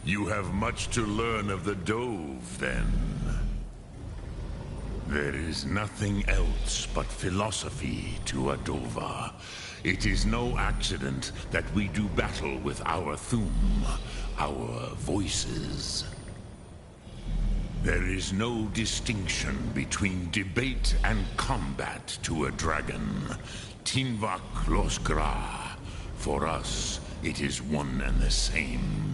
You have much to learn of the Dove, then. There is nothing else but philosophy to a Dova. It is no accident that we do battle with our Thum, our voices. There is no distinction between debate and combat to a dragon. Tinvak Losgra. For us, it is one and the same.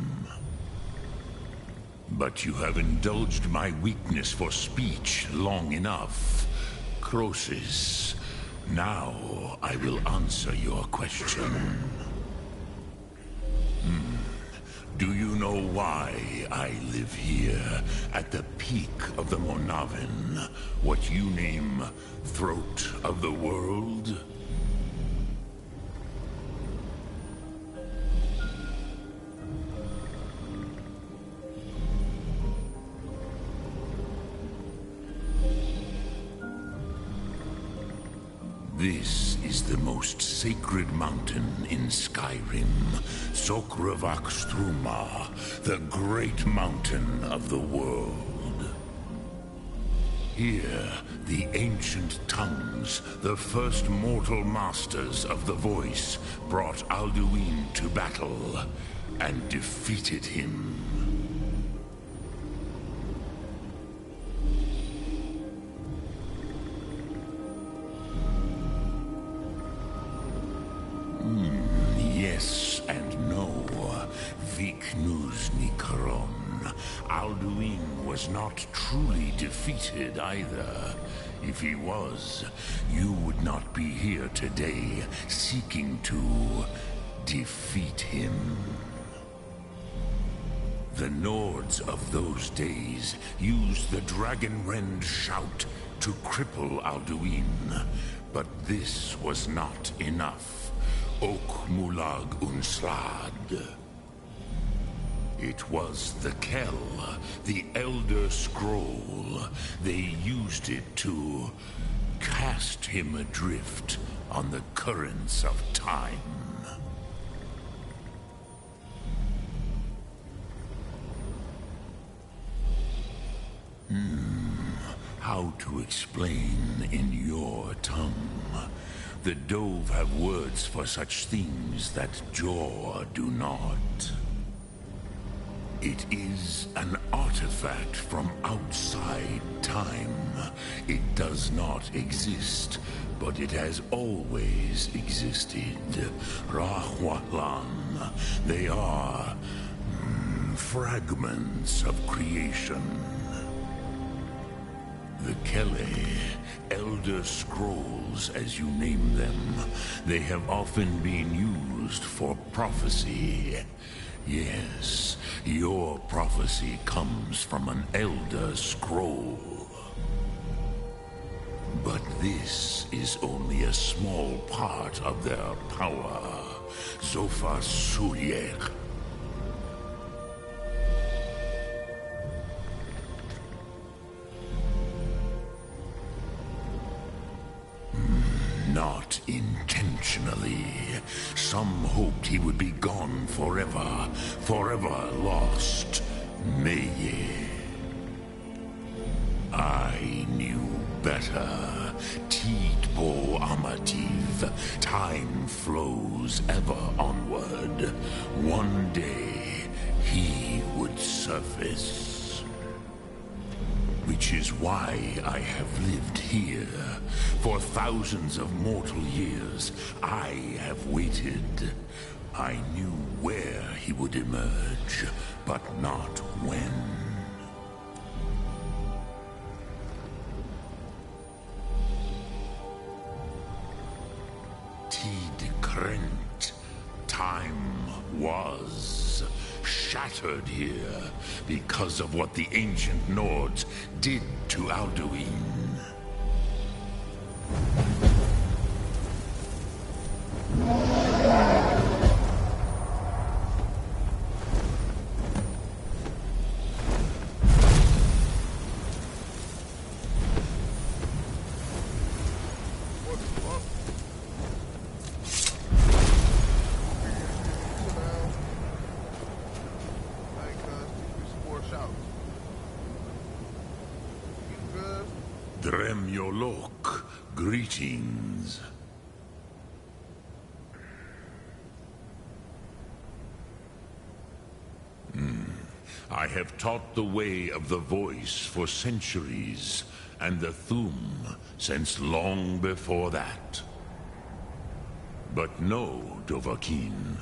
But you have indulged my weakness for speech long enough. Croesus, now I will answer your question. Do you know why I live here, at the peak of the Monavin, what you name Throat of the World? This is the most sacred mountain in Skyrim, Sokravak Struma, the great mountain of the world. Here, the ancient tongues, the first mortal masters of the voice, brought Alduin to battle and defeated him. Yes and no. Viknus Nikaron. Alduin was not truly defeated either. If he was, you would not be here today seeking to defeat him. The Nords of those days used the Dragonrend shout to cripple Alduin, but this was not enough. Ok Mulag Unslad. It was the Kell, the Elder Scroll. They used it to cast him adrift on the currents of time. How to explain in your tongue? The Dove have words for such things that Jor do not. It is an artifact from outside time. It does not exist, but it has always existed. Rahwalan. They are fragments of creation. The Kele, Elder Scrolls as you name them, they have often been used for prophecy. Yes, your prophecy comes from an Elder Scroll. But this is only a small part of their power. Zofa Suryek. Not intentionally. Some hoped he would be gone forever, forever lost. Meye. I knew better. Tidbo Amativ. Time flows ever onward. One day, he would surface. Which is why I have lived here. For thousands of mortal years, I have waited. I knew where he would emerge, but not when. Tid Krent. Time was shattered here because of what the ancient Nords did to Alduin. Dremyolok, greetings. I have taught the way of the voice for centuries, and the Thum since long before that. But no, Dovahkiin.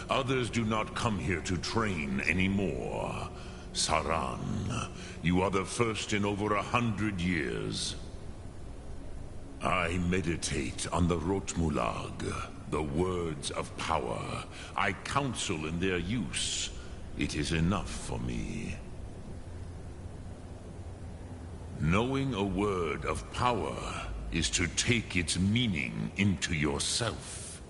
Others do not come here to train anymore. Saran, you are the first in over 100 years. I meditate on the Rotmulag, the words of power. I counsel in their use. It is enough for me. Knowing a word of power is to take its meaning into yourself.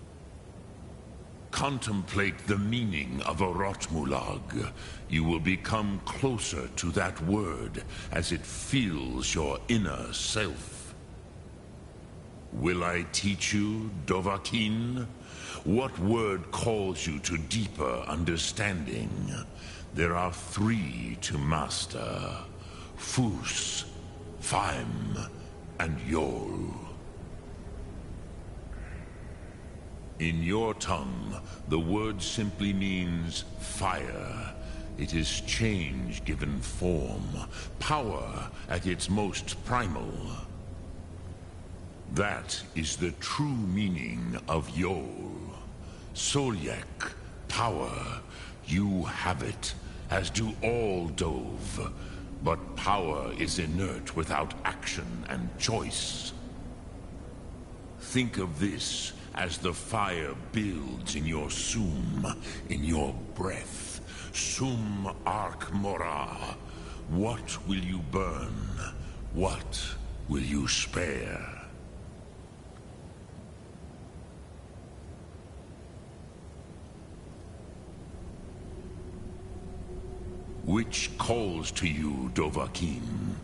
Contemplate the meaning of a Rotmulag. You will become closer to that word as it fills your inner self. Will I teach you, Dovahkiin? What word calls you to deeper understanding? There are 3 to master: Fus, Faim, and Yol. In your tongue, the word simply means fire. It is change given form, power at its most primal. That is the true meaning of Yol. Solyek, power. You have it, as do all Dove. But power is inert without action and choice. Think of this as the fire builds in your Sum, in your breath. Sum Ark Morah. What will you burn? What will you spare? Which calls to you, Dovahkiin?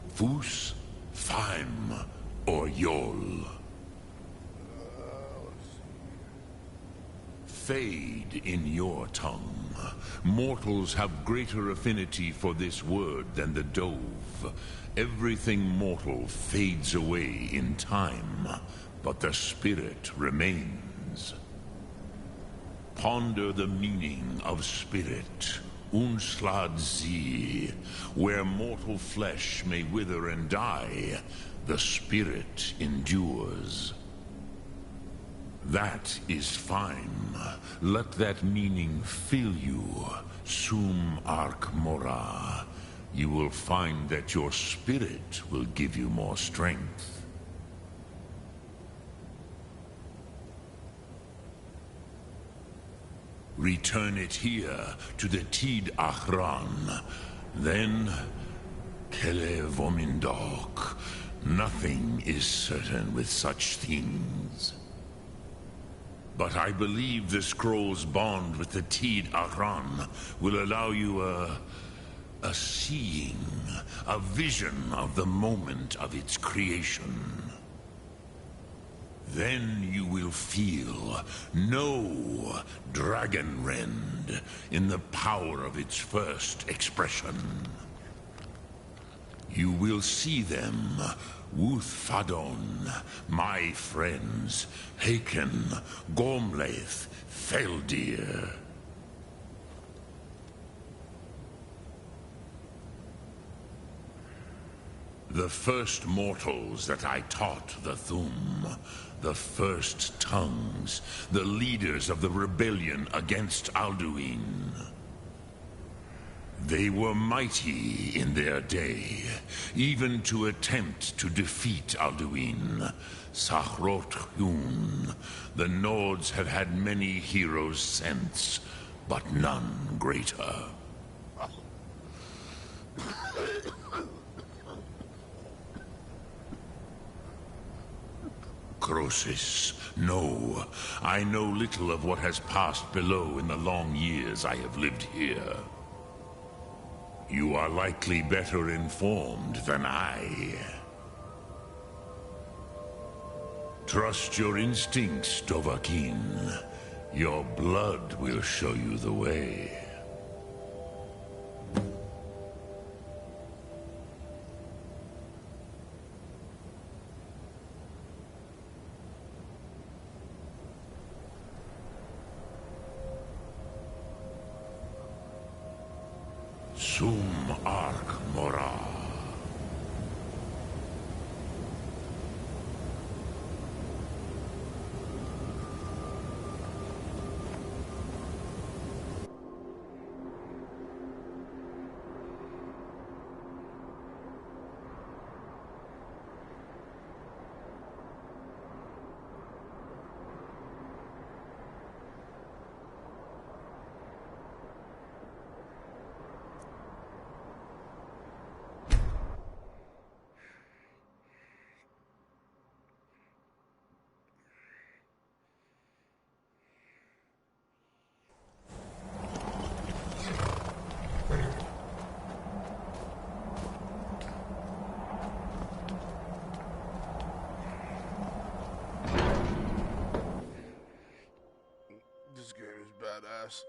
Fus, Faim, or Yol? Fade in your tongue. Mortals have greater affinity for this word than the Dove. Everything mortal fades away in time, but the spirit remains. Ponder the meaning of spirit. Unslad Zi, where mortal flesh may wither and die, the spirit endures. That is fine. Let that meaning fill you, Sum Ark Morah. You will find that your spirit will give you more strength. Return it here to the Tid Achran. Then, Kele Vomindok. Nothing is certain with such things. But I believe the scroll's bond with the Tid Achran will allow you a seeing, a vision of the moment of its creation. Then you will feel, know Dragonrend in the power of its first expression. You will see them, Wuthfadon, my friends, Haken, Gormlaith, Feldir. The first mortals that I taught the Thum, the first tongues, the leaders of the rebellion against Alduin. They were mighty in their day, even to attempt to defeat Alduin. Sakhrot Hyun, the Nords have had many heroes since, but none greater. Crosis, no. I know little of what has passed below in the long years I have lived here. You are likely better informed than I. Trust your instincts, Dovahkiin. Your blood will show you the way. Sum Arc Mora. This game is badass.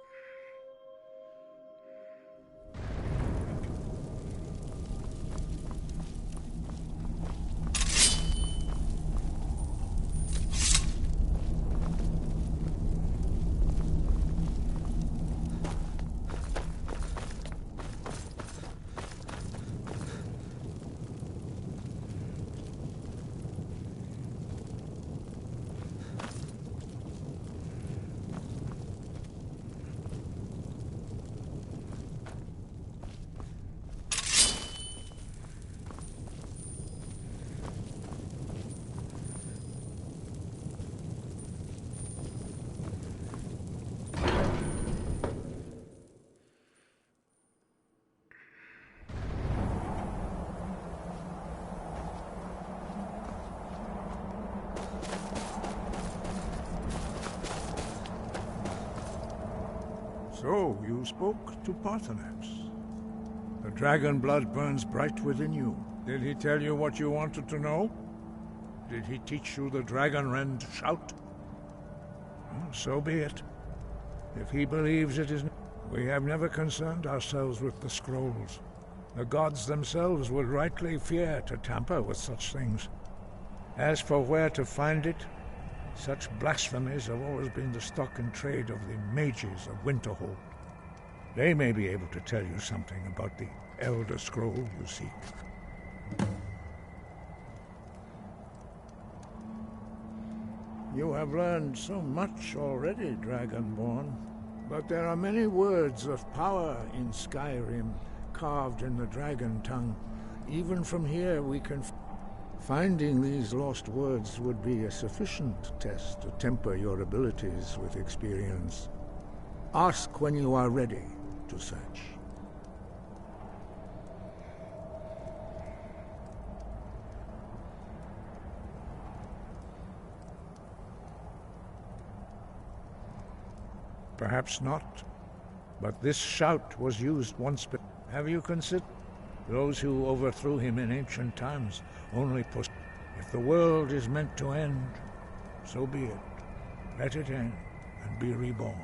So, you spoke to Parthenax. The dragon blood burns bright within you. Did he tell you what you wanted to know? Did he teach you the dragon rend shout? Well, so be it. If he believes it is... We have never concerned ourselves with the scrolls. The gods themselves would rightly fear to tamper with such things. As for where to find it, such blasphemies have always been the stock and trade of the mages of Winterhold. They may be able to tell you something about the Elder Scroll you seek. You have learned so much already, Dragonborn. But there are many words of power in Skyrim, carved in the dragon tongue. Even from here we can... Finding these lost words would be a sufficient test to temper your abilities with experience. Ask when you are ready to search. Perhaps not, but this shout was used once before. Have you considered? Those who overthrew him in ancient times only post. If the world is meant to end, so be it. Let it end and be reborn.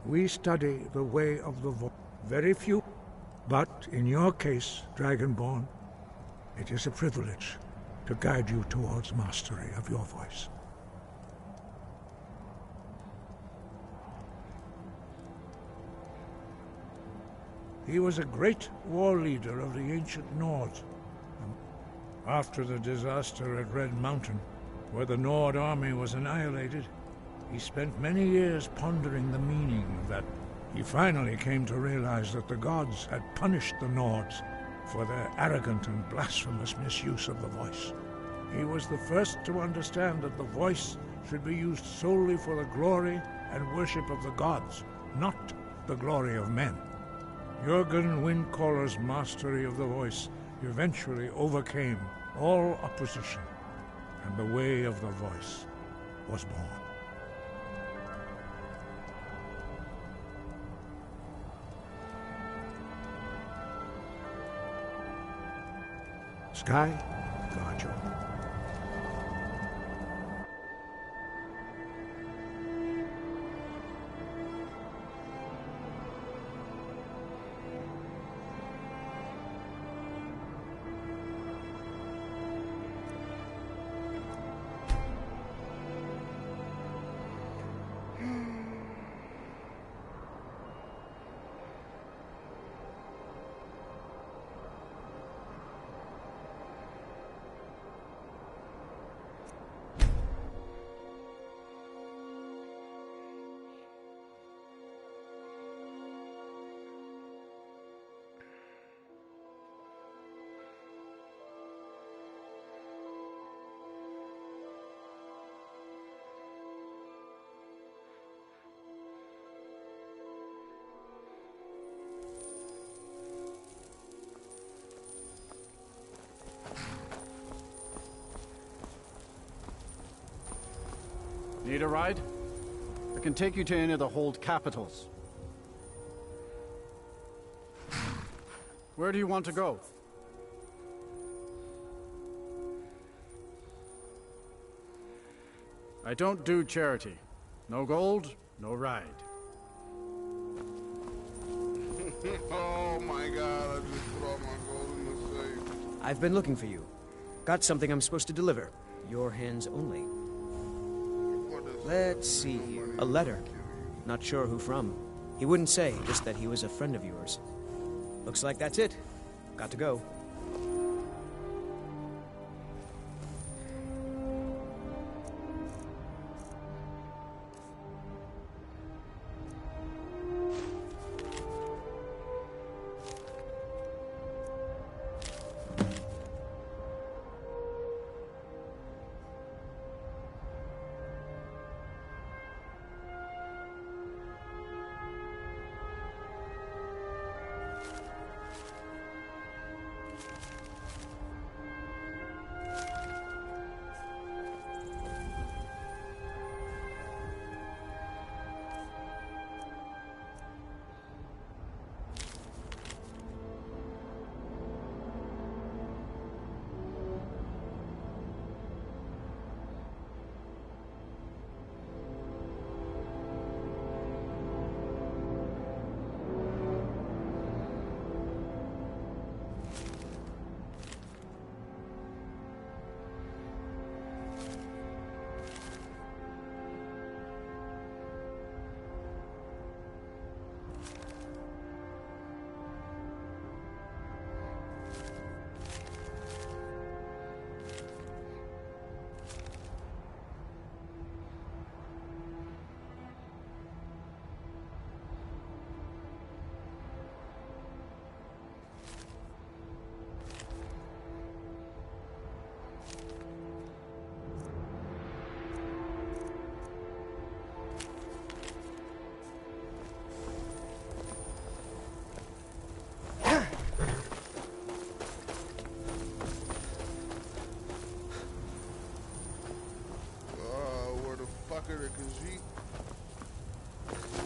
We study the way of the voice. Very few, but in your case, Dragonborn, it is a privilege to guide you towards mastery of your voice. He was a great war leader of the ancient Nords. After the disaster at Red Mountain, where the Nord army was annihilated, he spent many years pondering the meaning of that. He finally came to realize that the gods had punished the Nords for their arrogant and blasphemous misuse of the voice. He was the first to understand that the voice should be used solely for the glory and worship of the gods, not the glory of men. Jurgen Windcaller's mastery of the voice eventually overcame all opposition, and the way of the voice was born. Sky, guard you. Need a ride? I can take you to any of the hold capitals. Where do you want to go? I don't do charity. No gold, no ride. Oh my god, I just put all my gold in the safe. I've been looking for you. Got something I'm supposed to deliver. Your hands only. What is Let's see here. A letter. Not sure who from. He wouldn't say, just that he was a friend of yours. Looks like that's it. Got to go.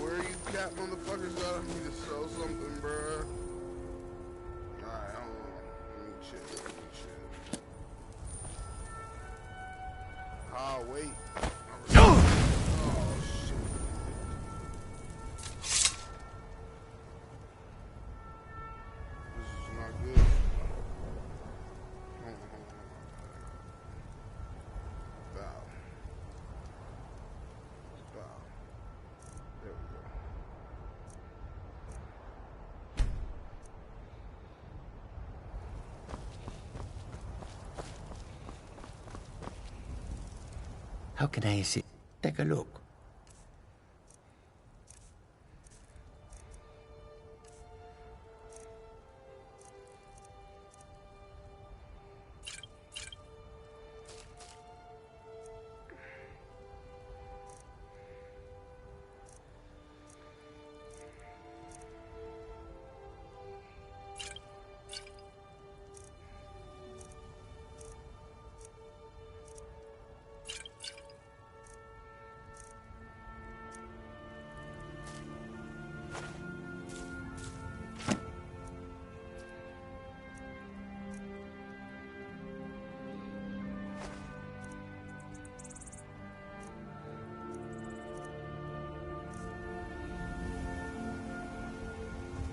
Where are you cat motherfuckers at? I need to sell something, bruh. Alright, hold on. Let me chill. Ah, wait. Oh, shit. This is not good. Hold on. Bow. There we go. How can I assist? Take a look.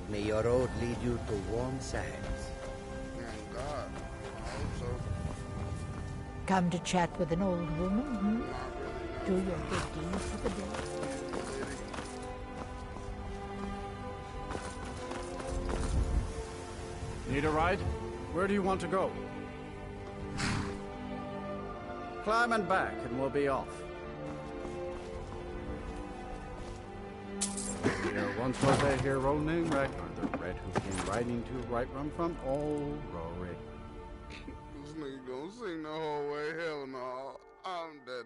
May your road lead you to warm sands. Thank God. I hope so. Come to chat with an old woman, hmm? Not really, Do your good deed for the day. Need a ride? Where do you want to go? Climb and back, and we'll be off. There once was a hero named Ragnar the Red who came riding to Whiterun from old Rory. This nigga gonna sing the whole way. Hell no. I'm dead.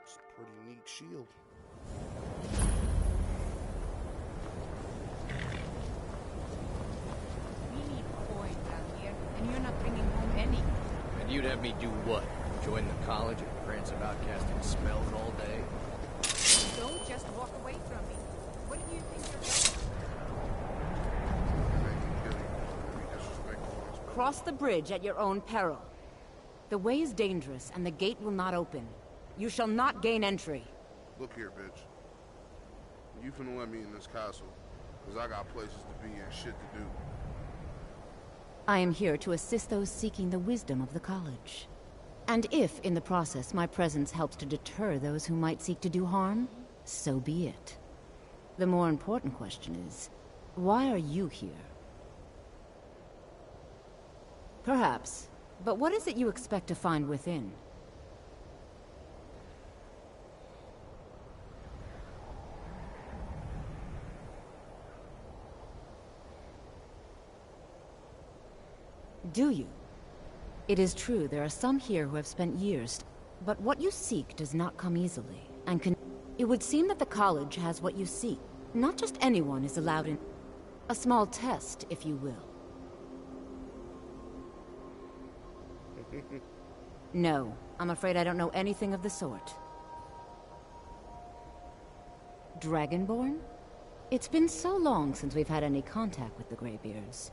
It's a pretty neat shield. have me do what? Join the college and prance about casting spells all day? Don't just walk away from me. What do you think you're doing? Cross the bridge at your own peril. The way is dangerous, and the gate will not open. You shall not gain entry. Look here, bitch. You finna let me in this castle, because I got places to be and shit to do. I am here to assist those seeking the wisdom of the college. And if, in the process, my presence helps to deter those who might seek to do harm, so be it. The more important question is, why are you here? Perhaps. But what is it you expect to find within? Do you? It is true, there are some here who have spent years, but what you seek does not come easily, and it would seem that the college has what you seek. Not just anyone is allowed in. A small test, if you will. No, I'm afraid I don't know anything of the sort. Dragonborn? It's been so long since we've had any contact with the Greybeards.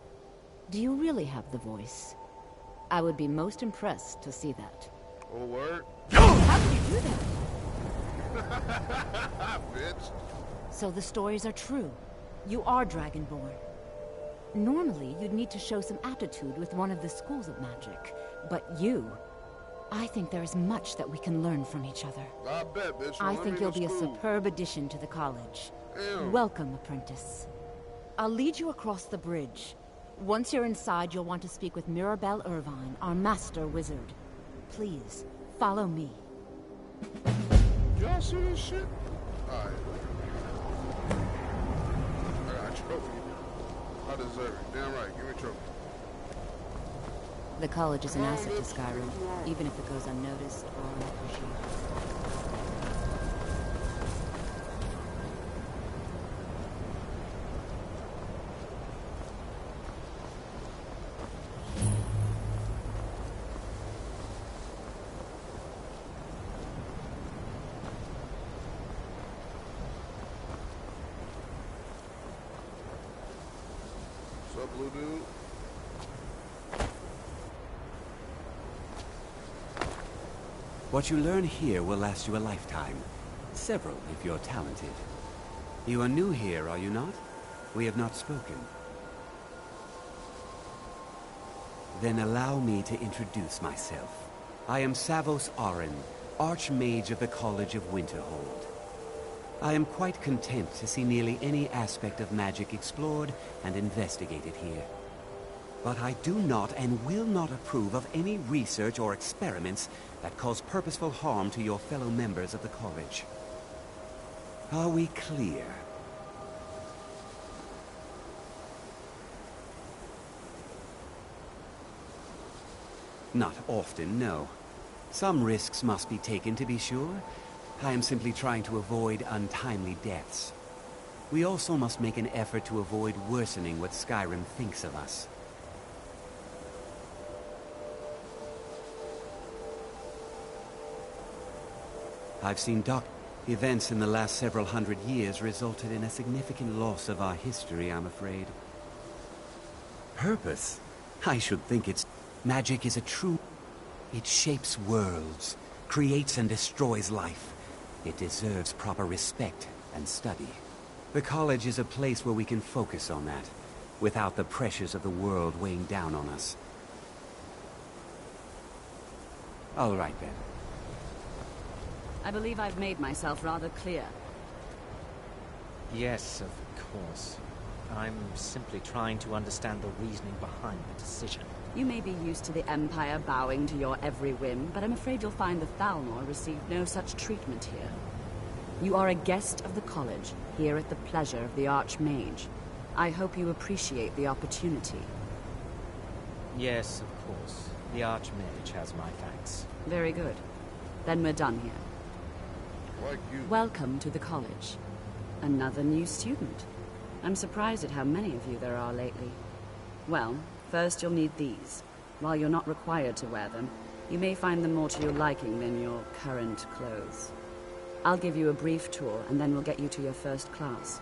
Do you really have the voice? I would be most impressed to see that. Oh, word? How did you do that? Bitch. So the stories are true. You are Dragonborn. Normally, you'd need to show some aptitude with one of the schools of magic. But you... I think there is much that we can learn from each other. I bet, bitch. I think you'll be a superb addition to the college. Damn. Welcome, apprentice. I'll lead you across the bridge. Once you're inside, you'll want to speak with Mirabelle Irvine, our master wizard. Please, follow me. Y'all see this shit? Alright. I got a trophy. I deserve it. Damn right. Give me a trophy. The college is an asset to Skyrim, even if it goes unnoticed or unappreciated. What's up, blue dude? What you learn here will last you a lifetime. Several, if you're talented. You are new here, are you not? We have not spoken. Then allow me to introduce myself. I am Savos Arin, Archmage of the College of Winterhold. I am quite content to see nearly any aspect of magic explored and investigated here. But I do not and will not approve of any research or experiments that cause purposeful harm to your fellow members of the college. Are we clear? Not often, no. Some risks must be taken, to be sure. I am simply trying to avoid untimely deaths. We also must make an effort to avoid worsening what Skyrim thinks of us. I've seen events in the last several hundred years resulted in a significant loss of our history, I'm afraid. Purpose? I should think it's... Magic is a true... It shapes worlds, creates and destroys life. It deserves proper respect and study. The college is a place where we can focus on that, without the pressures of the world weighing down on us. All right, then. I believe I've made myself rather clear. Yes, of course. I'm simply trying to understand the reasoning behind the decision. You may be used to the Empire bowing to your every whim, but I'm afraid you'll find the Thalmor received no such treatment here. You are a guest of the college, here at the pleasure of the Archmage. I hope you appreciate the opportunity. Yes, of course. The Archmage has my thanks. Very good. Then we're done here. Like you. Welcome to the college. Another new student. I'm surprised at how many of you there are lately. Well, first you'll need these. While you're not required to wear them, You may find them more to your liking than your current clothes. I'll give you a brief tour, and then we'll get you to your first class.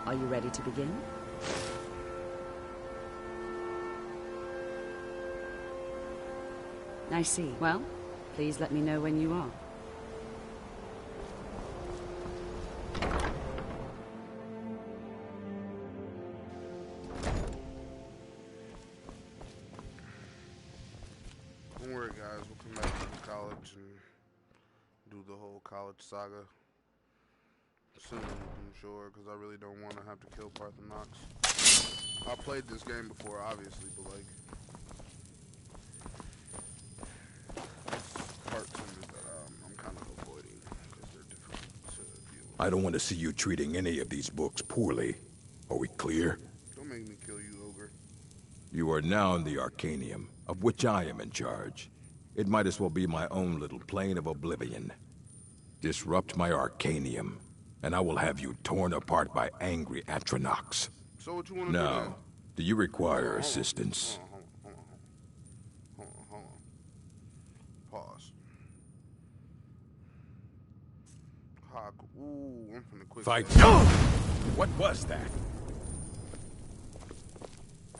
Are you ready to begin? I see. Well, please let me know when you are. Don't worry, guys. We'll come back to the college and do the whole college saga soon, I'm sure, because I really don't want to have to kill Parthenax. I played this game before, obviously, but like, parts of it that I'm kind of avoiding because they're difficult to deal with. I don't want to see you treating any of these books poorly. Are we clear? Don't make me kill you, Ogre. You are now in the Arcanium, of which I am in charge. It might as well be my own little plane of oblivion. Disrupt my Arcanium, and I will have you torn apart by angry Atronachs. So what you want to do now, do you require assistance? Hold on. Pause. Hawk. Ooh, I'm finna quick. Fight. What was that?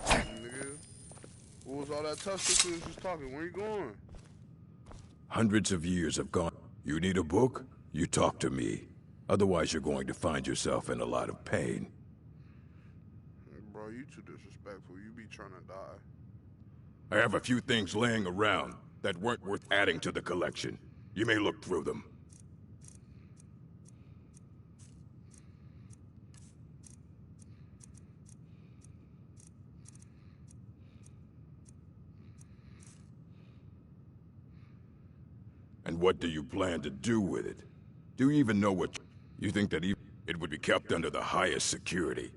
Nigga. What was all that tussle we was just talking? Where you going? Hundreds of years have gone. You need a book? You talk to me. Otherwise, you're going to find yourself in a lot of pain. Bro, you too disrespectful. You be trying to die. I have a few things laying around that weren't worth adding to the collection. You may look through them. And what do you plan to do with it? Do you even know what you think that it would be kept under the highest security?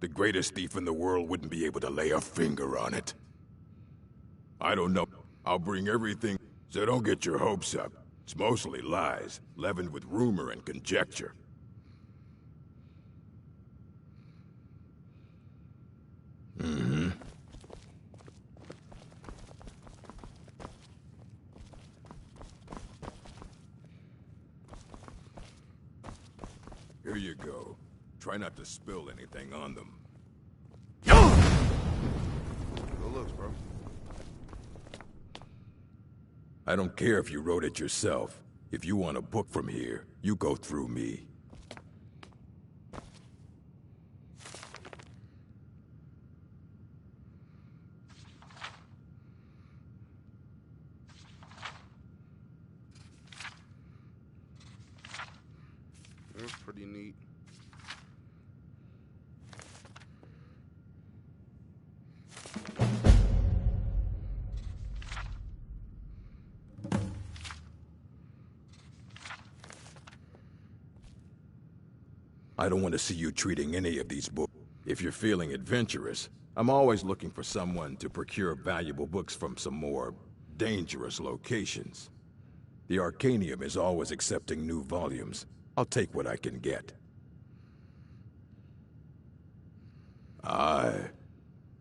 The greatest thief in the world wouldn't be able to lay a finger on it. I don't know. I'll bring everything, so don't get your hopes up. It's mostly lies, leavened with rumor and conjecture. Mm-hmm. Here you go. Try not to spill anything on them. Good looks, bro. I don't care if you wrote it yourself. If you want a book from here, you go through me. That's pretty neat. I don't want to see you treating any of these books. If you're feeling adventurous, I'm always looking for someone to procure valuable books from some more dangerous locations. The Arcanium is always accepting new volumes. I'll take what I can get. Aye.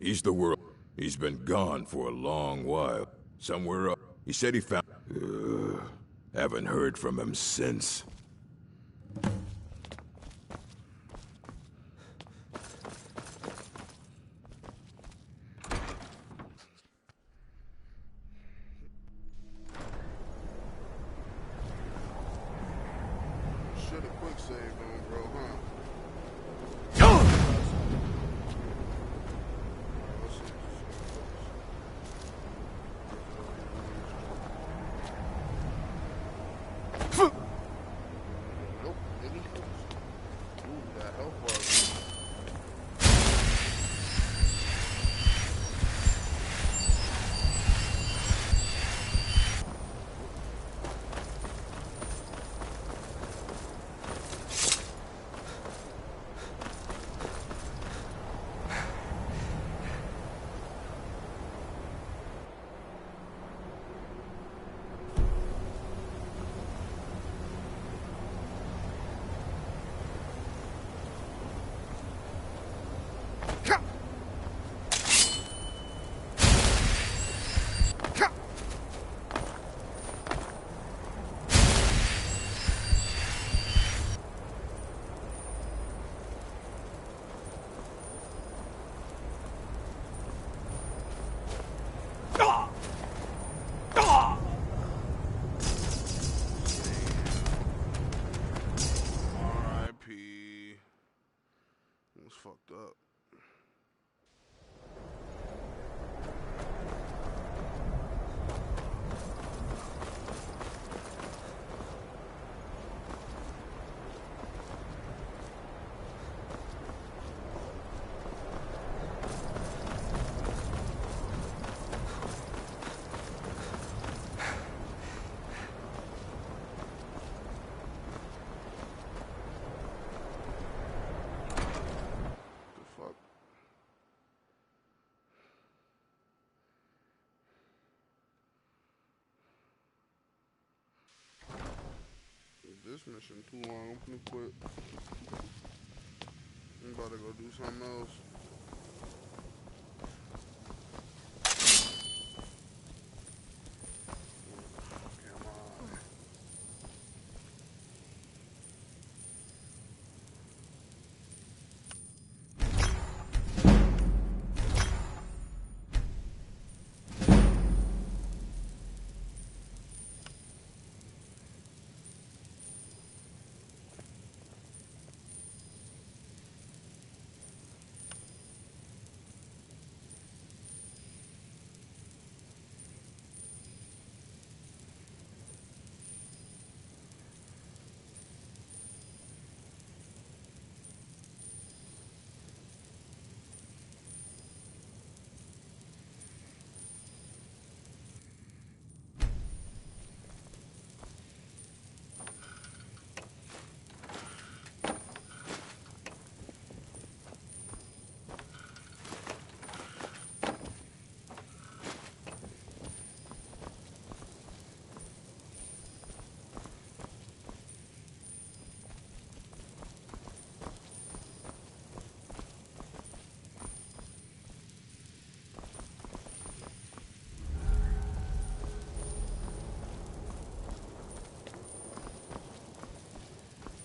He's the world. He's been gone for a long while. Somewhere up. He said he found... haven't heard from him since. Should've quick saved on, bro, huh? Nope, didn't. Ooh, that health bar. fucked up. This mission too long. I'm gonna quit. I'm about to go do something else. Come on.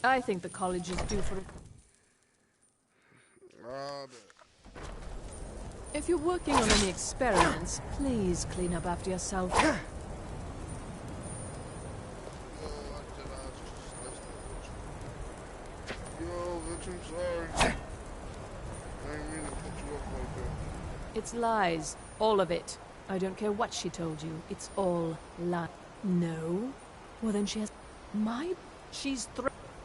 I think the college is due for it. If you're working on any experiments, please clean up after yourself. Yo, bitch, I'm sorry. I didn't mean to put you up like that. It's lies. All of it. I don't care what she told you. It's all lies. No? Well, then she has... She's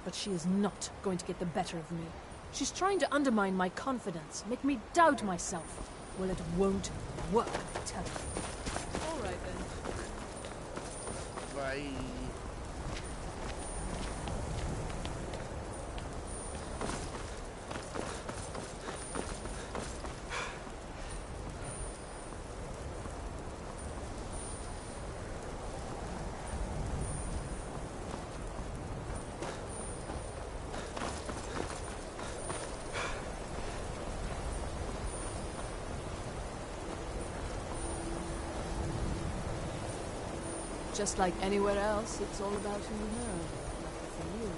but she is not going to get the better of me. She's trying to undermine my confidence, make me doubt myself. Well, it won't work, I tell you. All right, then. Bye. Just like anywhere else, it's all about who you know. Lucky for you.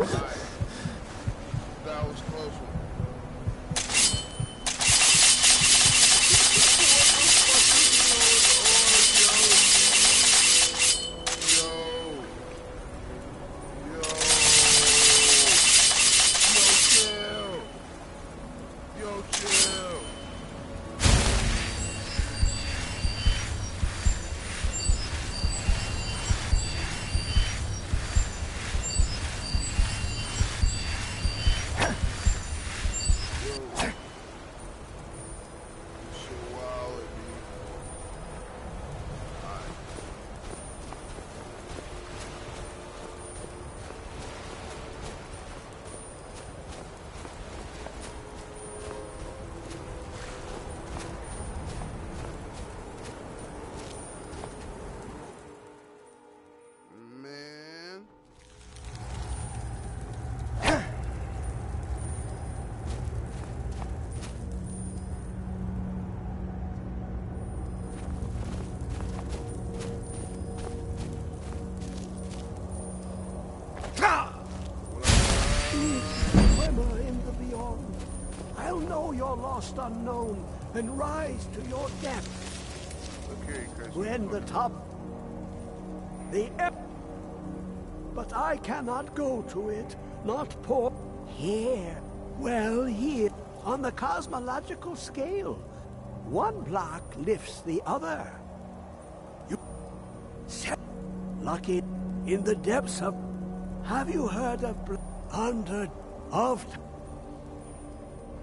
That was close one. Lost unknown and rise to your depth. When the top, but I cannot go to it. Not poor here. Well, here on the cosmological scale, one block lifts the other. You lucky in the depths of. Have you heard of under of?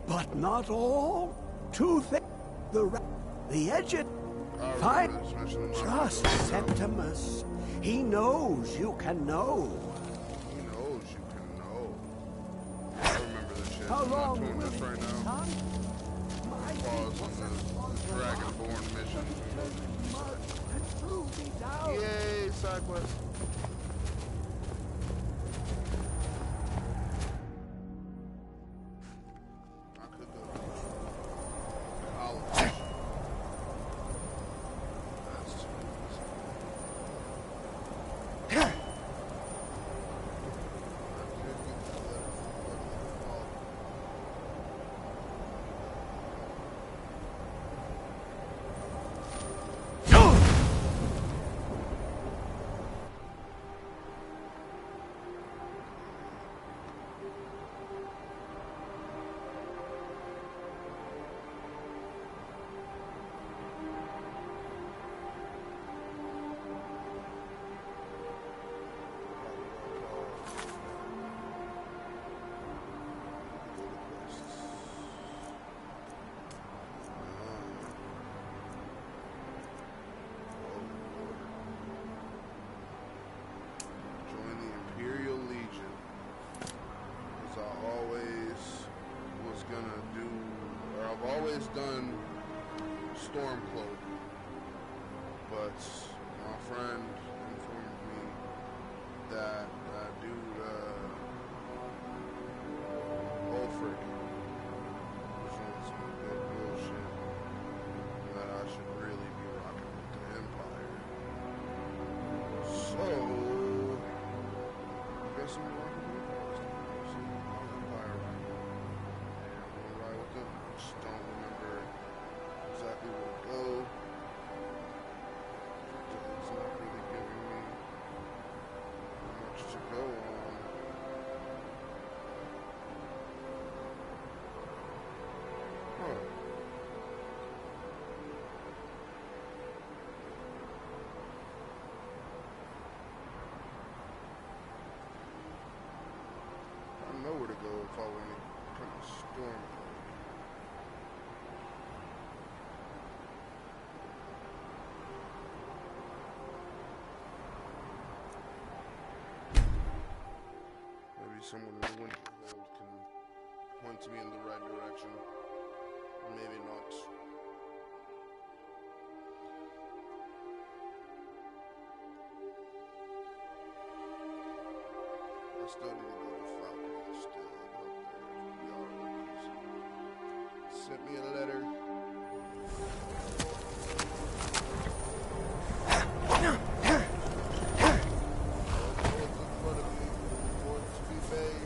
But not all. Two things. The edge. Fight. Trust Septimus. He knows you can know. He knows you can know. I remember this shit. How long I'm not doing this right now. Pause on the Dragonborn mission. Yay, side quest. Done Stormcloak, but my friend informed me that dude Ulfric was on some good bullshit that I should really be rocking with the Empire. So I guess I'm rocking with the Empire right now. I'm gonna ride with them. Just don't remember exactly where to go. It's not really giving me much to go on. Huh. I know where to go if I were any kind of storm. Someone in Winterhold can point me in the right direction. Maybe not. I still need to go to Falcon. Still, sent me a letter. Bay.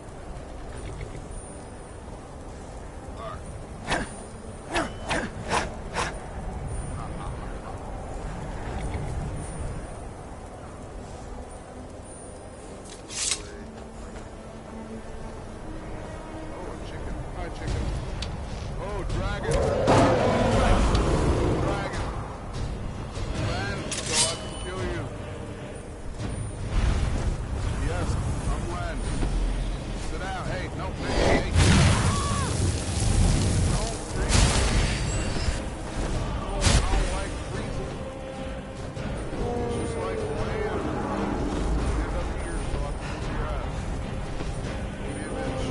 chicken. Oh, dragon. Dragon. Land so I can kill you. Yes, I'm land. Sit down. Hey, no, hey. Don't freeze. I don't like freezing. It's just like land. Get up here so I can see your eyes. Give me a bitch.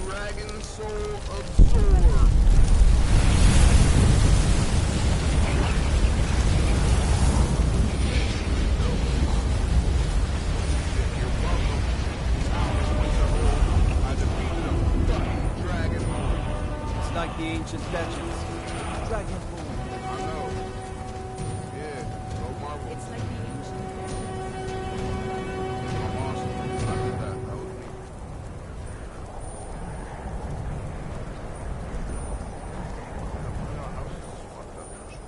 Dragon soul absorb. You're welcome. I defeated a fucking dragon. It's like the ancient legends. Dragonborn. I know. Yeah, go Marvel. It's like the ancient I'm awesome. I did that. That was me. Our house is fucked up and shit.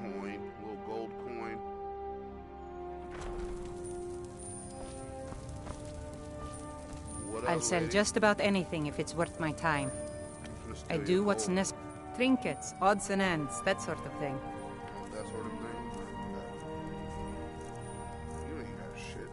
Coin, little gold coin. What I'll up, sell lady? just about anything if it's worth my time. I'm finna I steal do your what's gold. necessary. Trinkets, odds and ends, that sort of thing. That sort of thing. You ain't got shit.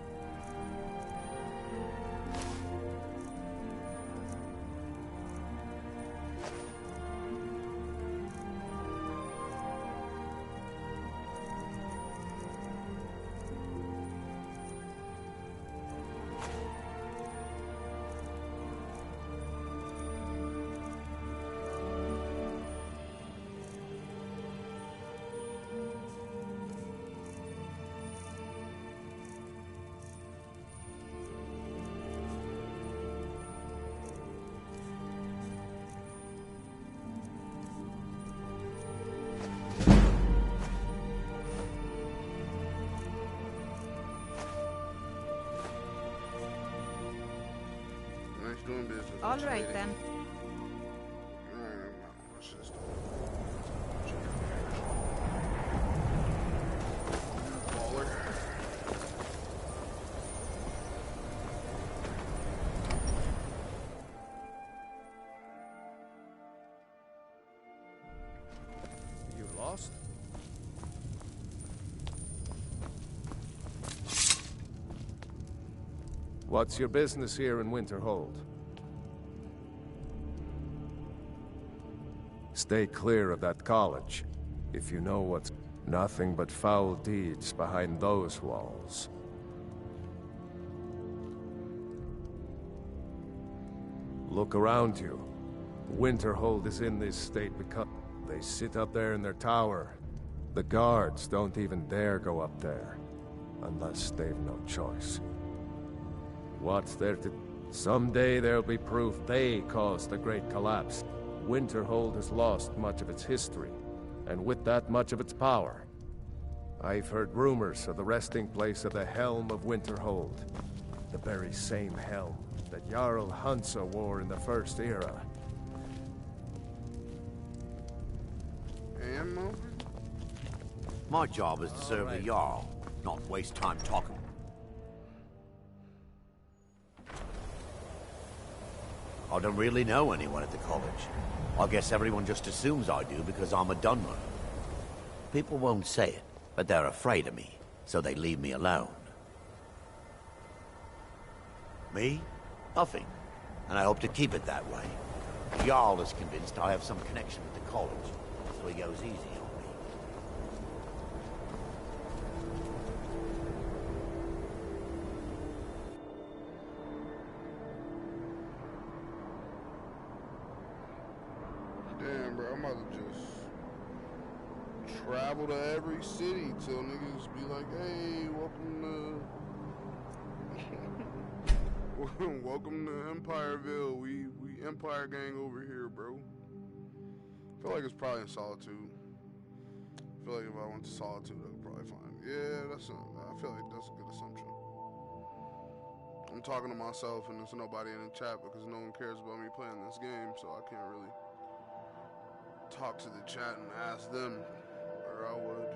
Nice doing business. All with you, right lady. then. Let's just baller. You lost? What's your business here in Winterhold? Stay clear of that college. If you know what's nothing but foul deeds behind those walls. Look around you. Winterhold is in this state because they sit up there in their tower. The guards don't even dare go up there, unless they've no choice. What's there to... Someday there'll be proof they caused the Great Collapse. Winterhold has lost much of its history, and with that much of its power. I've heard rumors of the resting place of the Helm of Winterhold. The very same helm that Jarl Hansa wore in the First Era. Ammo? My job is to serve the Jarl, not waste time talking. I don't really know anyone at the college. I guess everyone just assumes I do because I'm a Dunmer. People won't say it, but they're afraid of me, so they leave me alone. Me? Nothing. And I hope to keep it that way. Jarl is convinced I have some connection with the college, so he goes easy on me. I'm about to just travel to every city till niggas be like, hey, welcome to Empireville. We Empire gang over here, bro. I feel like it's probably in Solitude. I feel like if I went to Solitude, I could probably find. Yeah, I feel like that's a good assumption. I'm talking to myself and there's nobody in the chat because no one cares about me playing this game, so I can't really talk to the chat and ask them, or I would.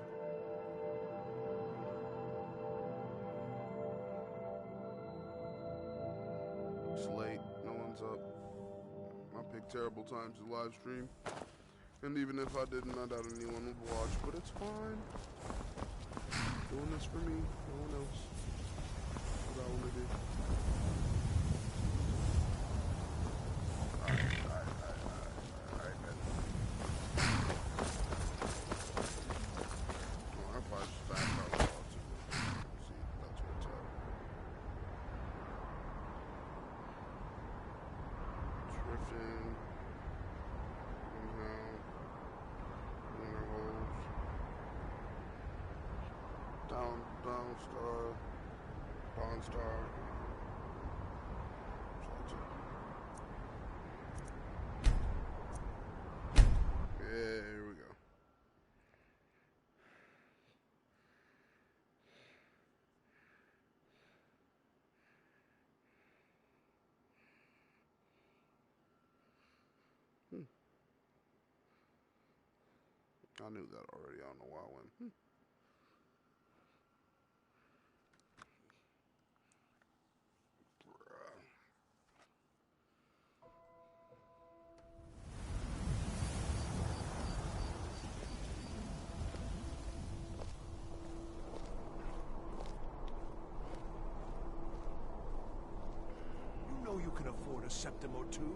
It's late, no one's up. I picked terrible times to live stream, and even if I didn't, I doubt anyone would watch, but it's fine. Doing this for me, no one else. What I want to do. Dawnstar. Yeah, here we go. I knew that already. I don't know why I went. You know you can afford a septim or two.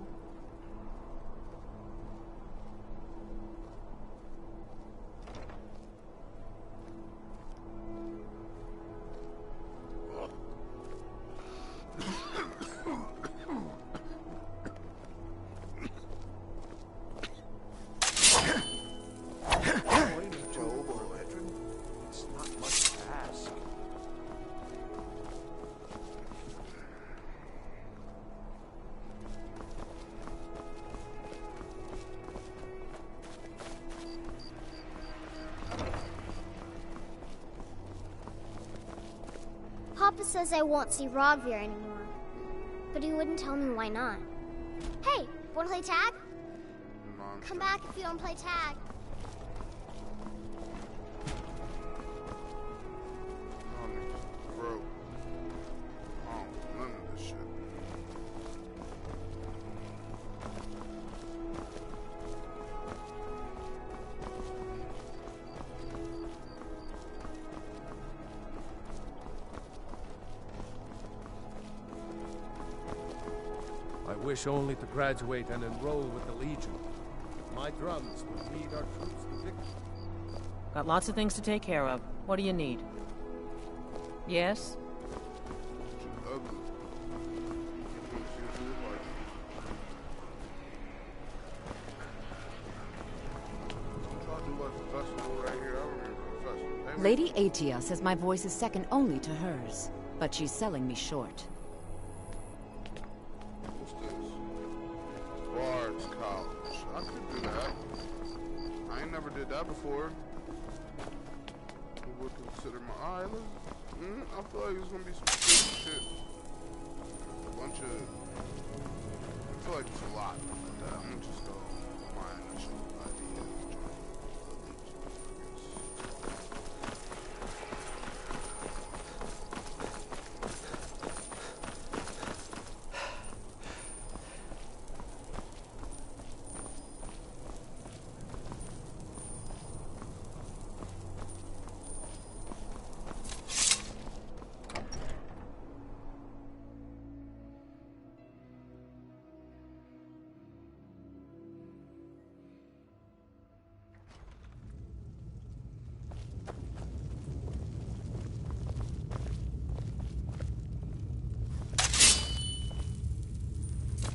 Papa says I won't see Rogvir anymore, but he wouldn't tell me why not. Hey, wanna play tag? Come back if you don't play tag. Bro. Oh, none of this shit. I wish only to graduate and enroll with the Legion. My drums would lead our troops to victory. Got lots of things to take care of. What do you need? Yes? Lady Atia says my voice is second only to hers, but she's selling me short. What's this? Bard's College. I could do that. I ain't never did that before. I would consider my island. I feel like it's gonna be some crazy shit. A bunch of. I feel like it's a lot. But I'm gonna just go with my initial idea.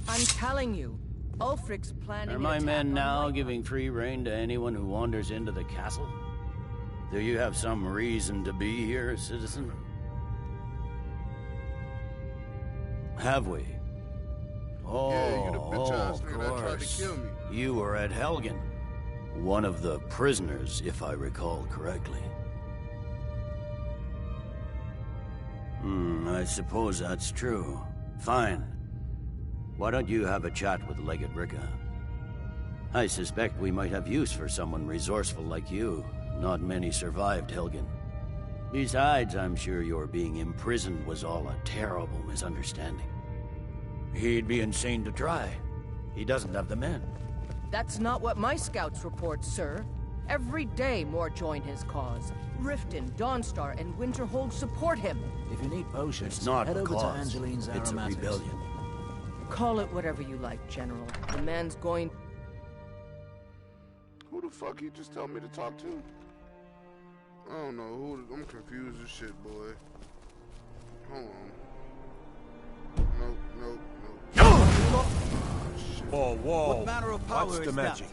I'm telling you, Ulfric's planning Are an my attack men on now White- giving free rein to anyone who wanders into the castle? Do you have some reason to be here, citizen? Have we? Oh, Yeah, you the bitch ass of nigga that tried to course. kill me. You were at Helgen. One of the prisoners, if I recall correctly. I suppose that's true. Fine. Why don't you have a chat with Legate Ricka? I suspect we might have use for someone resourceful like you. Not many survived Helgen. Besides, I'm sure your being imprisoned was all a terrible misunderstanding. He'd be insane to try. He doesn't have the men. That's not what my scouts report, sir. Every day more join his cause. Riften, Dawnstar, and Winterhold support him. If you need potions, It's not head a over to cause. Angeline's It's a Aromatics. rebellion. Call it whatever you like, General. The man's going... Who the fuck he just tell me to talk to? I don't know who. I'm confused as shit, boy. Hold on. Nope, nope, nope. Whoa, whoa. What manner of power What's the is that? magic?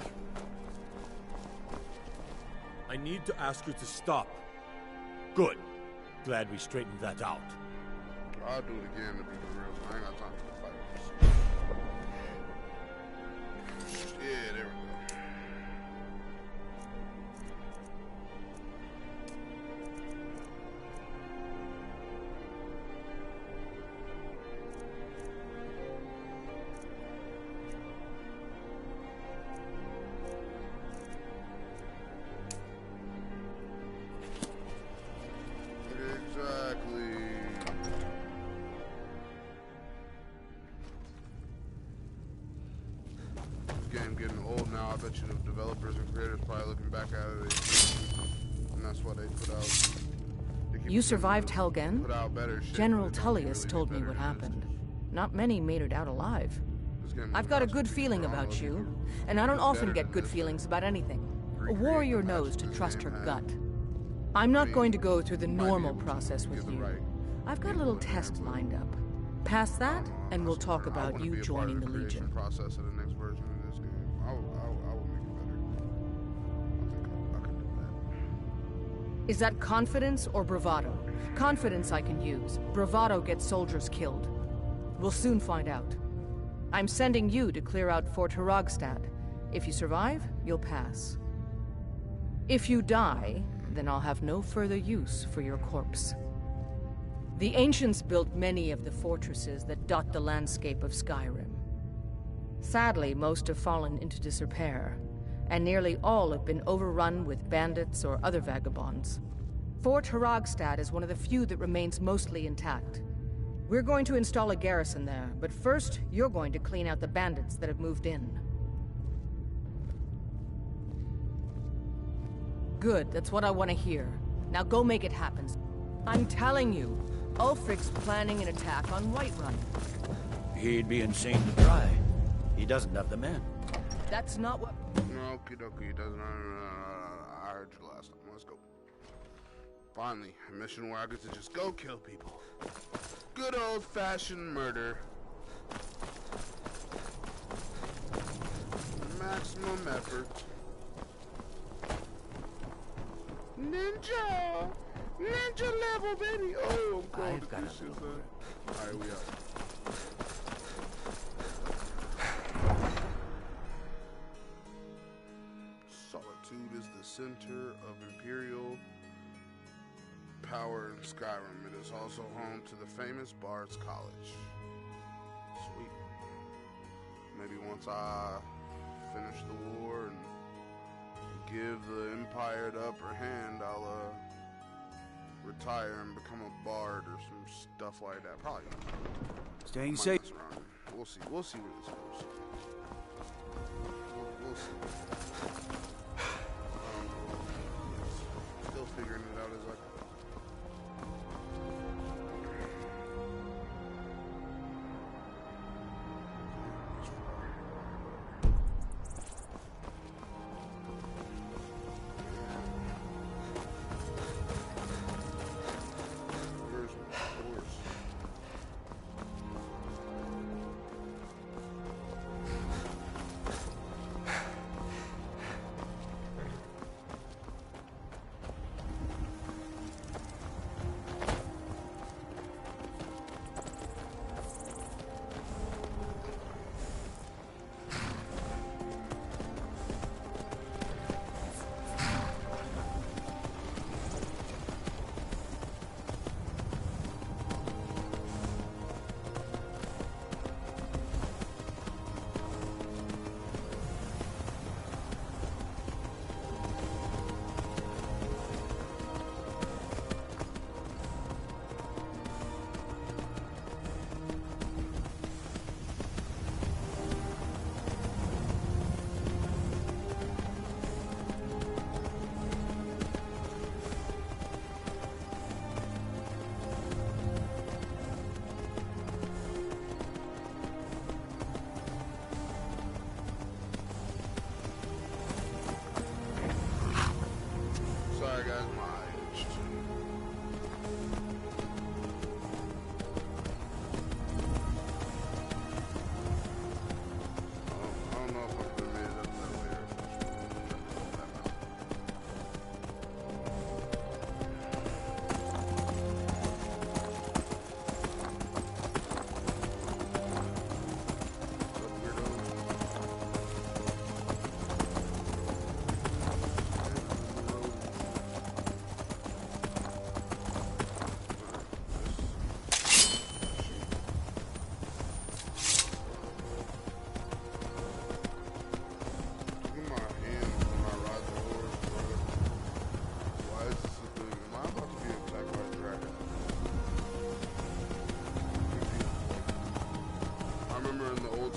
I need to ask you to stop. Good. Glad we straightened that out. I'll do it again to be real. So I ain't got time for the fight. Yeah, there we go. Exactly. This game getting old now. I bet you the developers and creators probably looking back at it, and that's why they put out. You survived Helgen? Put out better shit. General Tullius told me what happened. Not many made it out alive. I've got a good feeling about you, and I don't often get good feelings about anything. A warrior knows to trust her gut. I'm not going to go through the normal process with you. I've got a little test lined up. Pass that, and we'll talk about you joining the Legion. Process of the next version of this game. I will make it better. I think I could do that. Is that confidence or bravado? Confidence I can use. Bravado gets soldiers killed. We'll soon find out. I'm sending you to clear out Fort Hrogstad. If you survive, you'll pass. If you die, then I'll have no further use for your corpse. The ancients built many of the fortresses that dot the landscape of Skyrim. Sadly, most have fallen into disrepair, and nearly all have been overrun with bandits or other vagabonds. Fort Hrogstad is one of the few that remains mostly intact. We're going to install a garrison there, but first, you're going to clean out the bandits that have moved in. Good, that's what I want to hear. Now go make it happen. I'm telling you, Ulfric's planning an attack on Whiterun. He'd be insane to try. He doesn't have the men. That's not what... No, okie dokie, doesn't. I heard you last time. Let's go. Finally, a mission where I get to just go kill people. Good old-fashioned murder. Maximum effort. Ninja! Ninja level, baby! Oh, I'm going to do shit, son. Alright, we out. Solitude is the center of Imperial power in Skyrim. It is also home to the famous Bard's College. Sweet. Maybe once I finish the war and give the Empire the upper hand, I'll retire and become a bard or some stuff like that. Probably not. Staying safe. We'll see. We'll see where this goes. We'll see. Still figuring it out as I go.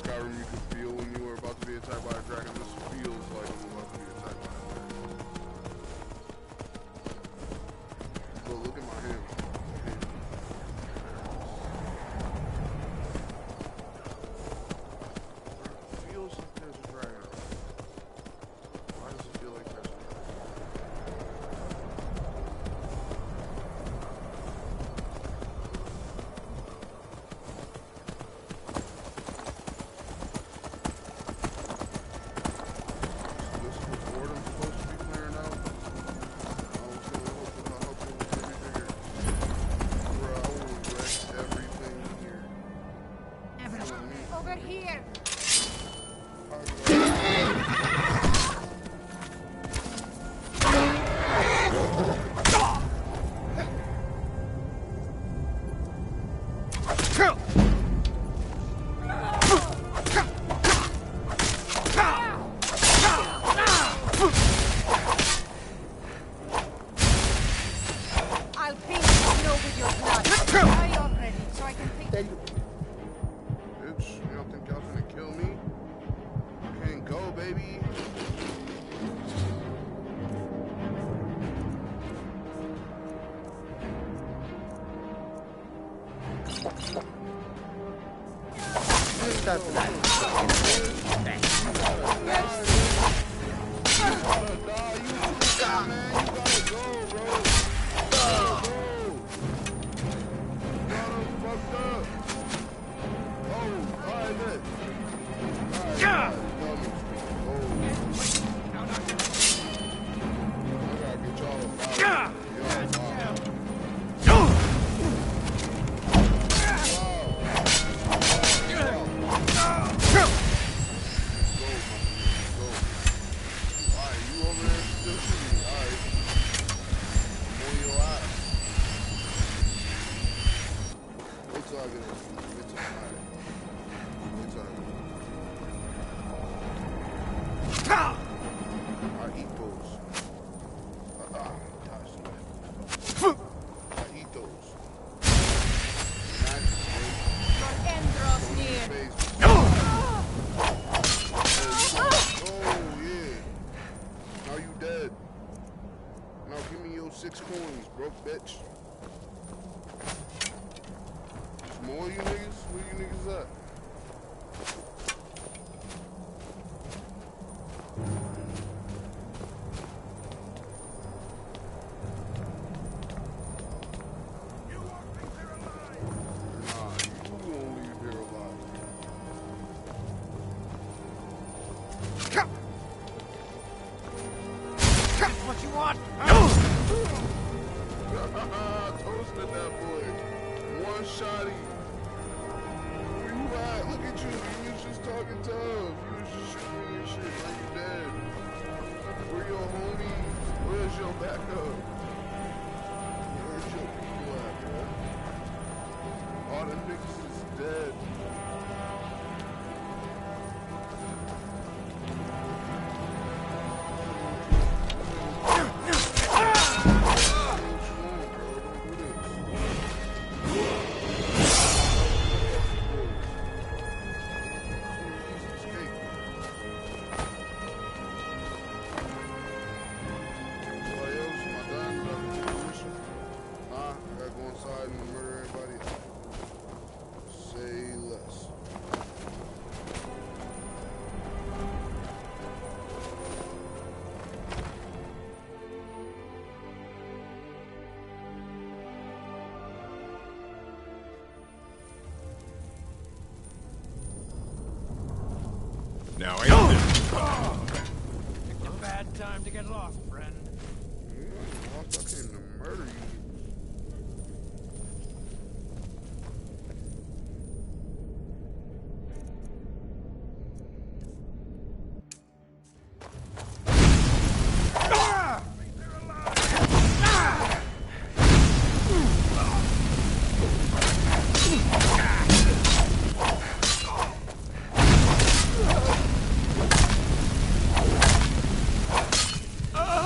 Skyrim you could feel when you were about to be attacked by a dragon. This feels like I'm about to be attacked by a dragon. But look at my hands. It feels like there's a dragon. Why does it feel like there's a dragon? Over here! I'll paint the snow with your blood. Are you ready? So I can paint. Bitch, you don't think y'all's gonna kill me? I can't go, baby. Now give me your 6 coins, broke bitch. There's more of you niggas? Where you niggas at? What you want? Toasted that boy. One shotty. Where you at? Look at you. You was just talking tough. You was just shooting your shit like you dead. Where your homies? Where's your backup? Where's your people at, bro? All the niggas is dead. Now ain't this Picked a bad time to get lost, friend. I came to murder you. Ah!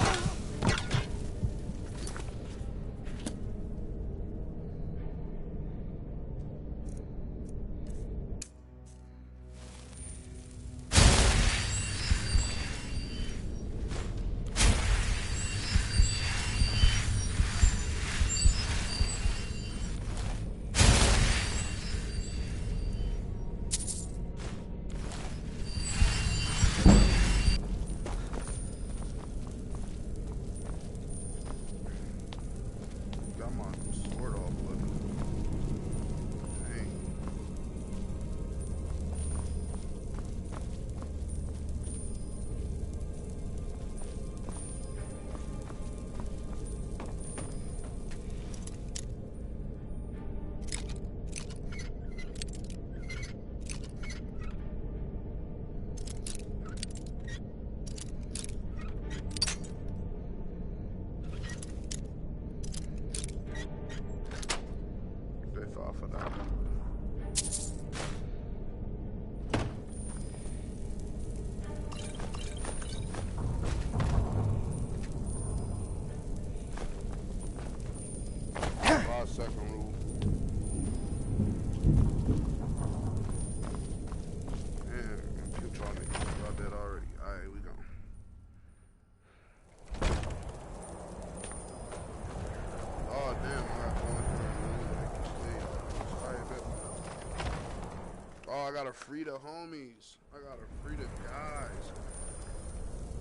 gotta free the homies. I gotta free the guys.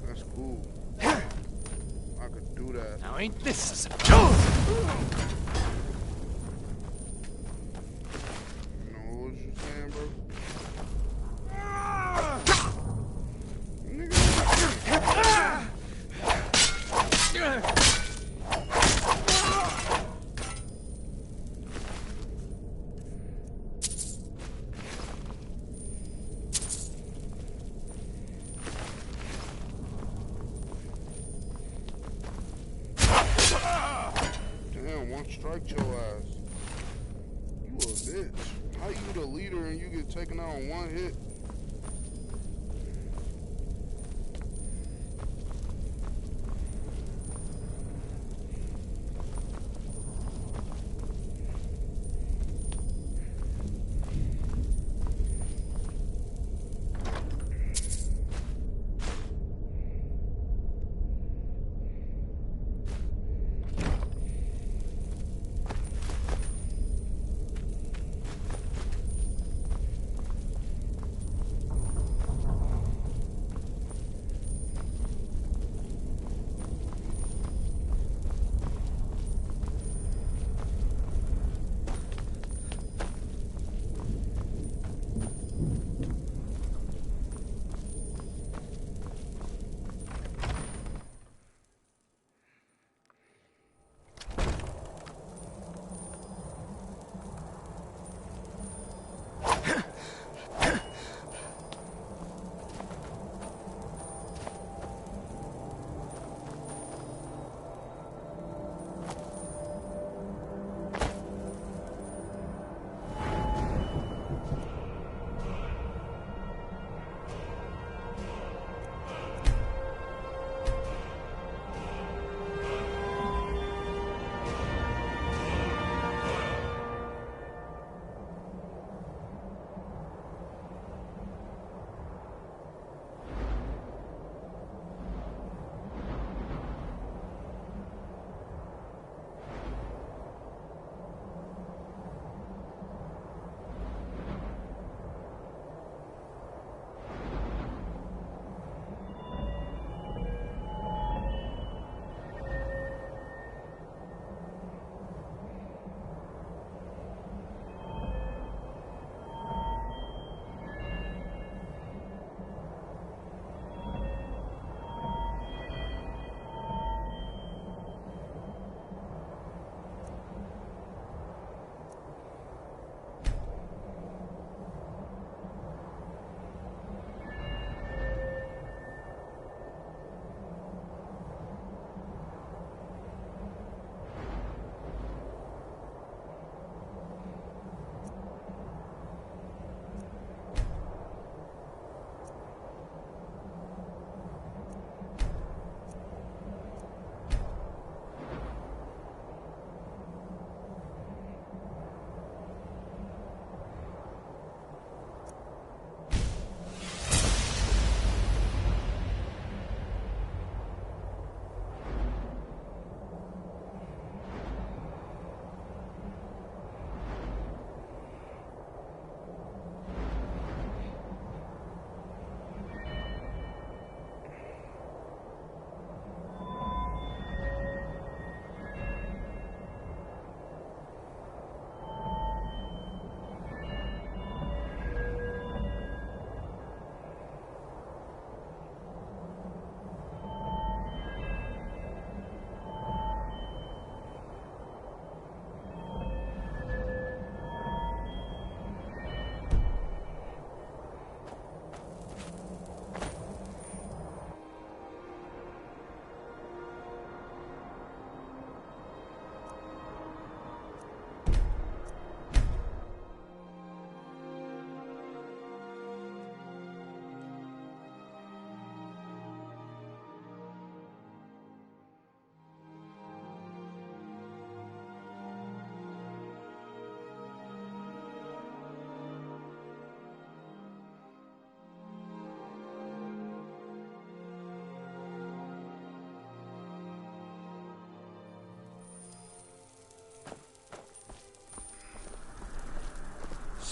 That's cool. I could do that. Now ain't this a joke? You know what you saying, bro? Damn, one strike your ass. You a bitch. How you the leader and you get taken out on one hit?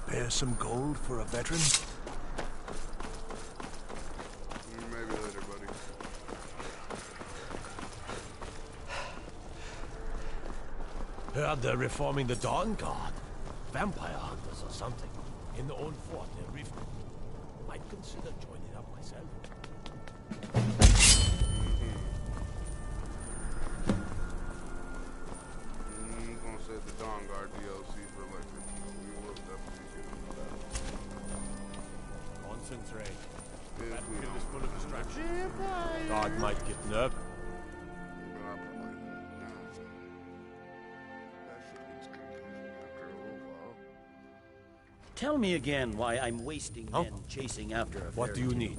Spare some gold for a veteran? Maybe later, buddy. Heard they're reforming the Dawn Guard. Vampire hunters or something. In the old fort near Rift. Might consider joining up myself. I'm gonna set the Dawn Guard DLC for like 50. We will definitely get into that. Concentrate. If That we field don't. is full of distractions. Guard might get nervous. Tell me again why I'm wasting men chasing after a What do you need?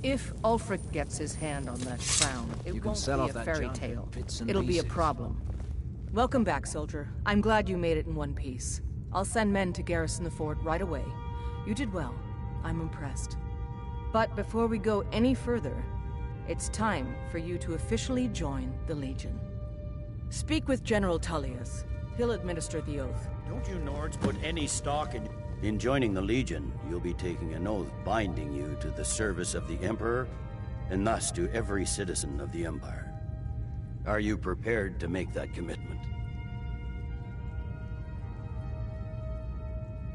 If Ulfric gets his hand on that crown, it You can won't set be off a that fairy junk in tale. bits and It'll be a pieces. problem. Welcome back, soldier. I'm glad you made it in one piece. I'll send men to garrison the fort right away. You did well. I'm impressed. But before we go any further, it's time for you to officially join the Legion. Speak with General Tullius. He'll administer the oath. Don't you Nords put any stock in... In joining the Legion, you'll be taking an oath binding you to the service of the Emperor, and thus to every citizen of the Empire. Are you prepared to make that commitment?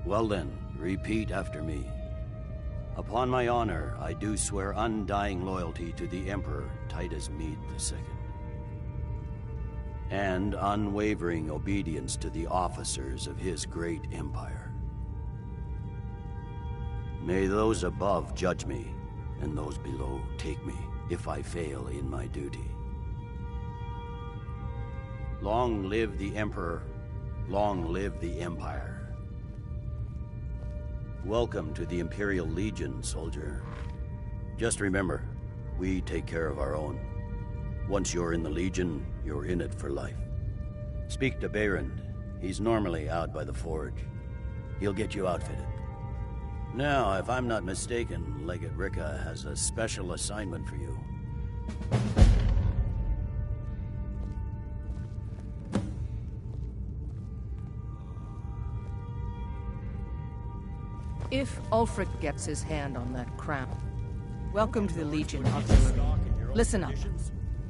Well then, repeat after me. Upon my honor, I do swear undying loyalty to the Emperor Titus Mede II. And unwavering obedience to the officers of his great empire. May those above judge me, and those below take me, if I fail in my duty. Long live the Emperor, long live the Empire. Welcome to the Imperial Legion, soldier. Just remember, we take care of our own. Once you're in the Legion, you're in it for life. Speak to Behrend. He's normally out by the forge. He'll get you outfitted. Now, if I'm not mistaken, Legate Ricca has a special assignment for you. If Ulfric gets his hand on that crown, welcome to the Legion Auxiliary. Listen up.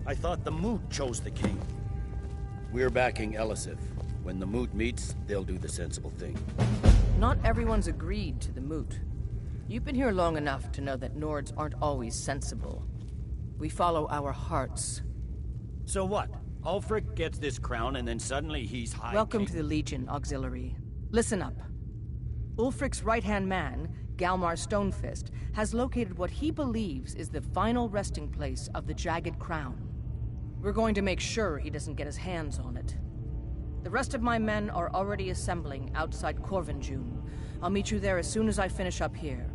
I thought the Moot chose the king. We're backing Elisif. When the Moot meets, they'll do the sensible thing. Not everyone's agreed to the moot. You've been here long enough to know that Nords aren't always sensible. We follow our hearts. So what? Ulfric gets this crown and then suddenly he's high Welcome king? to the Legion Auxiliary. Listen up. Ulfric's right-hand man, Galmar Stonefist, has located what he believes is the final resting place of the Jagged Crown. We're going to make sure he doesn't get his hands on it. The rest of my men are already assembling outside Corvinjune. I'll meet you there as soon as I finish up here.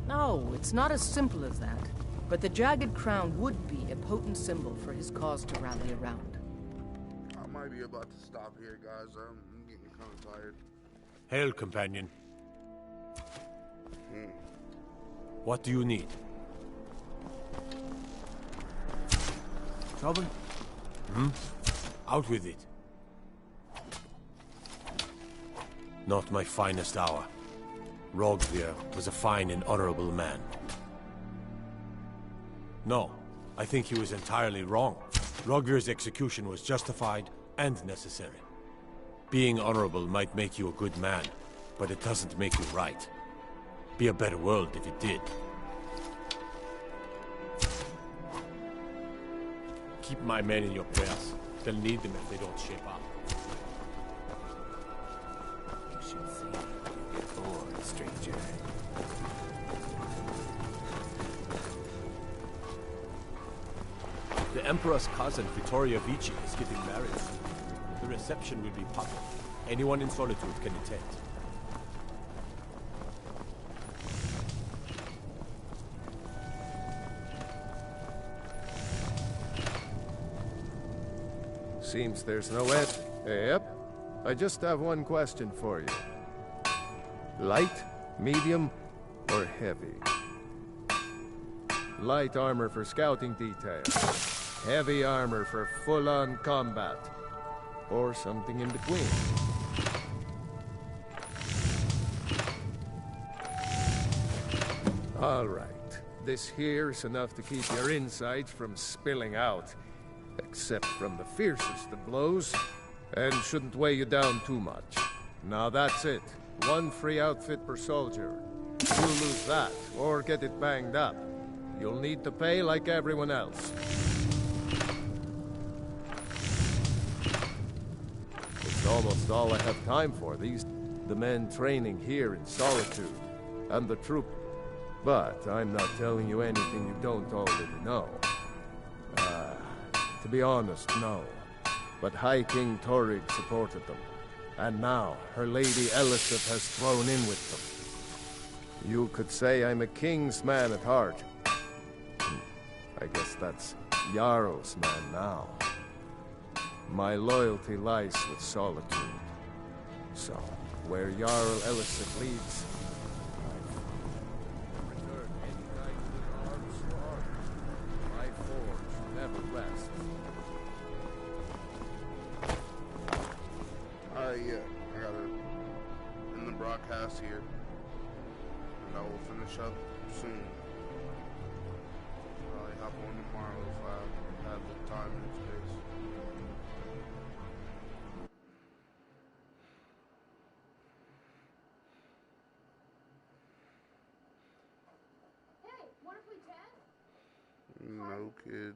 No, it's not as simple as that. But the Jagged Crown would be a potent symbol for his cause to rally around. I might be about to stop here, guys. I'm getting kind of tired. Hail, companion. What do you need? Trouble? Out with it. Not my finest hour. Rogvir was a fine and honorable man. No, I think he was entirely wrong. Rogvir's execution was justified and necessary. Being honorable might make you a good man, but it doesn't make you right. Be a better world if it did. Keep my men in your prayers. They'll need them if they don't shape up. You should see me bored, stranger. The Emperor's cousin, Vittoria Vici, is getting married. The reception will be public. Anyone in Solitude can attend. Seems there's no end. Yep. I just have one question for you. Light, medium, or heavy? Light armor for scouting detail. Heavy armor for full-on combat. or something in between. All right. This here's enough to keep your insides from spilling out, except from the fiercest of blows, and shouldn't weigh you down too much. Now that's it. One free outfit per soldier. You lose that, or get it banged up, you'll need to pay like everyone else. It's almost all I have time for, the men training here in Solitude, and the troop. But I'm not telling you anything you don't already know. To be honest, no. But High King Torrig supported them. And now, her Lady Elisabeth has thrown in with them. You could say I'm a king's man at heart. I guess that's Jarl's man now. My loyalty lies with Solitude. So, where Jarl Elisabeth leads, yeah, I got her in the broadcast here, and I will finish up soon. Probably hop on tomorrow if I have the time and space. Hey, what if we chat? No, kid.